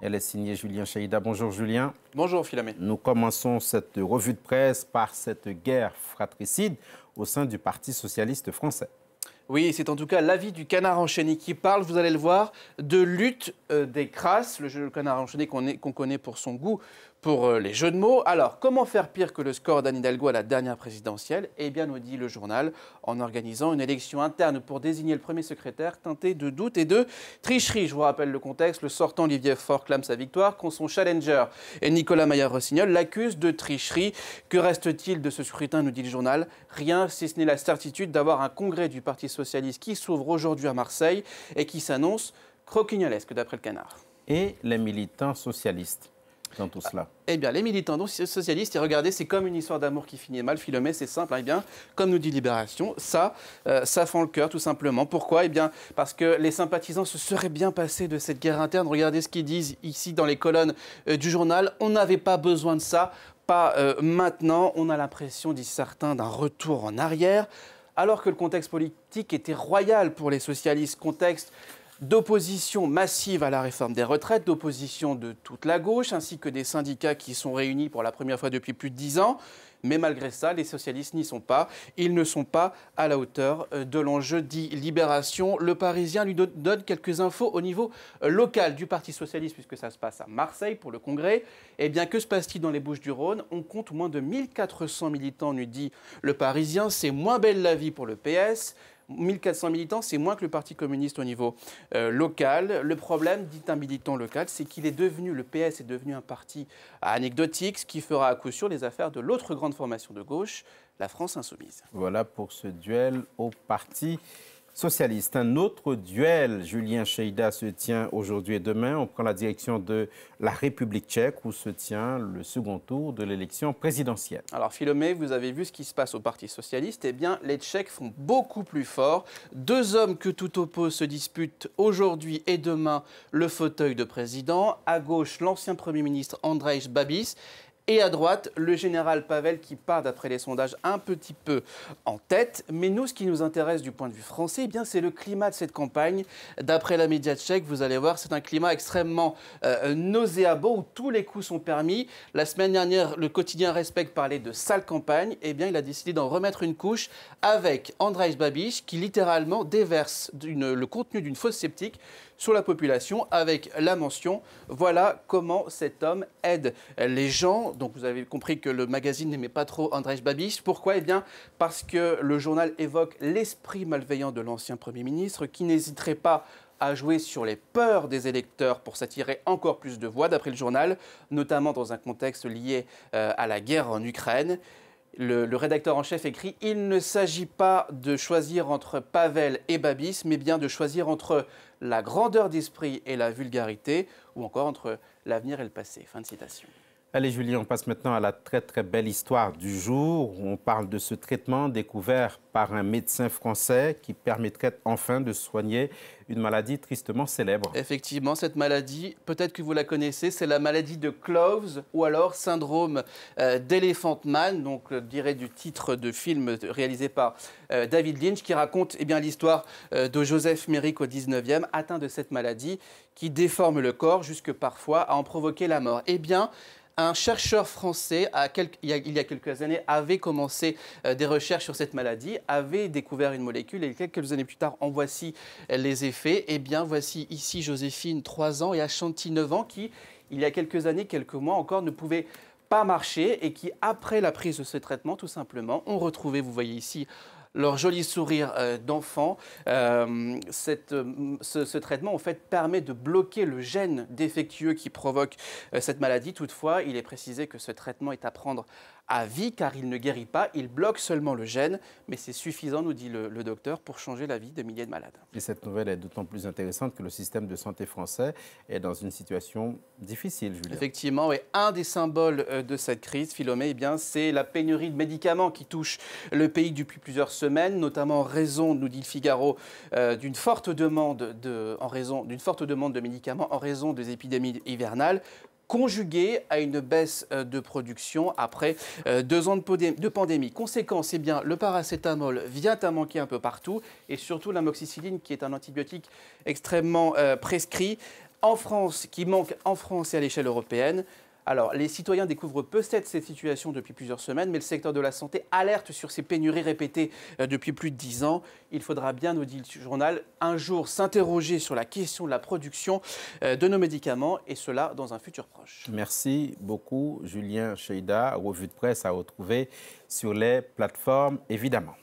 Elle est signée Julien Cheïda. Bonjour Julien. Bonjour Philomène. Nous commençons cette revue de presse par cette guerre fratricide au sein du Parti socialiste français. Oui, c'est en tout cas l'avis du Canard enchaîné qui parle, vous allez le voir, de lutte des crasses, le jeu de Canard enchaîné qu'on connaît pour son goût pour les jeux de mots. Alors, comment faire pire que le score d'Anne Hidalgo à la dernière présidentielle? Eh bien, nous dit le journal, en organisant une élection interne pour désigner le premier secrétaire teinté de doute et de tricherie. Je vous rappelle le contexte, le sortant Olivier Faure clame sa victoire quand son challenger Nicolas Maillard-Rossignol l'accuse de tricherie. Que reste-t-il de ce scrutin, nous dit le journal? Rien, si ce n'est la certitude d'avoir un congrès du Parti socialiste qui s'ouvre aujourd'hui à Marseille et qui s'annonce croquignolesque d'après le Canard. Et les militants socialistes dans tout cela? Eh bien, les militants socialistes, et regardez, c'est comme une histoire d'amour qui finit mal, Philomène, c'est simple. Eh bien, comme nous dit Libération, ça fend le cœur, tout simplement. Pourquoi? Eh bien, parce que les sympathisants se seraient bien passés de cette guerre interne. Regardez ce qu'ils disent ici dans les colonnes du journal. On n'avait pas besoin de ça, pas maintenant. On a l'impression, disent certains, d'un retour en arrière, alors que le contexte politique était royal pour les socialistes. Contexte d'opposition massive à la réforme des retraites, d'opposition de toute la gauche, ainsi que des syndicats qui sont réunis pour la première fois depuis plus de 10 ans. Mais malgré ça, les socialistes n'y sont pas. Ils ne sont pas à la hauteur de l'enjeu dit Libération. Le Parisien lui donne quelques infos au niveau local du Parti socialiste, puisque ça se passe à Marseille pour le congrès. Eh bien, que se passe-t-il dans les Bouches-du-Rhône? On compte moins de 1400 militants, nous dit le Parisien. C'est moins belle la vie pour le PS. 1400 militants, c'est moins que le Parti communiste au niveau local. Le problème, dit un militant local, c'est qu'il est devenu, le PS est devenu un parti anecdotique, ce qui fera à coup sûr les affaires de l'autre grande formation de gauche, la France insoumise. Voilà pour ce duel au Parti socialiste. Un autre duel, Julien Cheïda, se tient aujourd'hui et demain. On prend la direction de la République tchèque où se tient le second tour de l'élection présidentielle. Alors Philomé, vous avez vu ce qui se passe au Parti socialiste. Eh bien, les Tchèques font beaucoup plus fort. Deux hommes que tout oppose se disputent aujourd'hui et demain le fauteuil de président. À gauche, l'ancien Premier ministre Andrej Babis. Et à droite, le général Pavel qui part, d'après les sondages, un petit peu en tête. Mais nous, ce qui nous intéresse du point de vue français, eh bien, c'est le climat de cette campagne. D'après la média tchèque, vous allez voir, c'est un climat extrêmement nauséabond où tous les coups sont permis. La semaine dernière, le quotidien Respect parlait de sale campagne. Eh bien, il a décidé d'en remettre une couche avec Andrej Babiš qui littéralement déverse le contenu d'une fausse sceptique sur la population avec la mention « Voilà comment cet homme aide les gens ». Donc vous avez compris que le magazine n'aimait pas trop Andrej Babiš. Pourquoi? Eh bien parce que le journal évoque l'esprit malveillant de l'ancien Premier ministre qui n'hésiterait pas à jouer sur les peurs des électeurs pour s'attirer encore plus de voix, d'après le journal, notamment dans un contexte lié à la guerre en Ukraine. Le rédacteur en chef écrit « Il ne s'agit pas de choisir entre Pavel et Babis, mais bien de choisir entre la grandeur d'esprit et la vulgarité, ou encore entre l'avenir et le passé. » Fin de citation. Allez Julien, on passe maintenant à la très très belle histoire du jour. On parle de ce traitement découvert par un médecin français qui permettrait enfin de soigner une maladie tristement célèbre. Effectivement, cette maladie, peut-être que vous la connaissez, c'est la maladie de Cloves ou alors syndrome d'Elephant Man, donc dirait du titre de film réalisé par David Lynch qui raconte l'histoire de Joseph Merrick au 19e, atteint de cette maladie qui déforme le corps jusque parfois à en provoquer la mort. Eh bien, un chercheur français, il y a quelques années, avait commencé des recherches sur cette maladie, avait découvert une molécule et quelques années plus tard, en voici les effets. Eh bien, voici ici Joséphine, 3 ans, et Ashanti, 9 ans, qui, il y a quelques années, quelques mois encore, ne pouvaient pas marcher et qui, après la prise de ce traitement, tout simplement, ont retrouvé, vous voyez ici, leur joli sourire d'enfant. Ce traitement, en fait, permet de bloquer le gène défectueux qui provoque cette maladie. Toutefois, il est précisé que ce traitement est à prendre à vie car il ne guérit pas, il bloque seulement le gène, mais c'est suffisant, nous dit le docteur, pour changer la vie de milliers de malades. Et cette nouvelle est d'autant plus intéressante que le système de santé français est dans une situation difficile, Julien. Effectivement, et un des symboles de cette crise, Philomé, eh bien, c'est la pénurie de médicaments qui touche le pays depuis plusieurs semaines, notamment en raison, nous dit le Figaro, d'une forte demande de médicaments en raison des épidémies hivernales, conjugué à une baisse de production après 2 ans de pandémie. Conséquence, eh bien, le paracétamol vient à manquer un peu partout et surtout l'amoxicilline qui est un antibiotique extrêmement prescrit en France, qui manquent en France et à l'échelle européenne. Alors, les citoyens découvrent peut-être cette situation depuis plusieurs semaines, mais le secteur de la santé alerte sur ces pénuries répétées depuis plus de 10 ans. Il faudra bien, nous dit le journal, un jour s'interroger sur la question de la production de nos médicaments, et cela dans un futur proche. Merci beaucoup, Julien Cheida. Revue de presse à retrouver sur les plateformes, évidemment.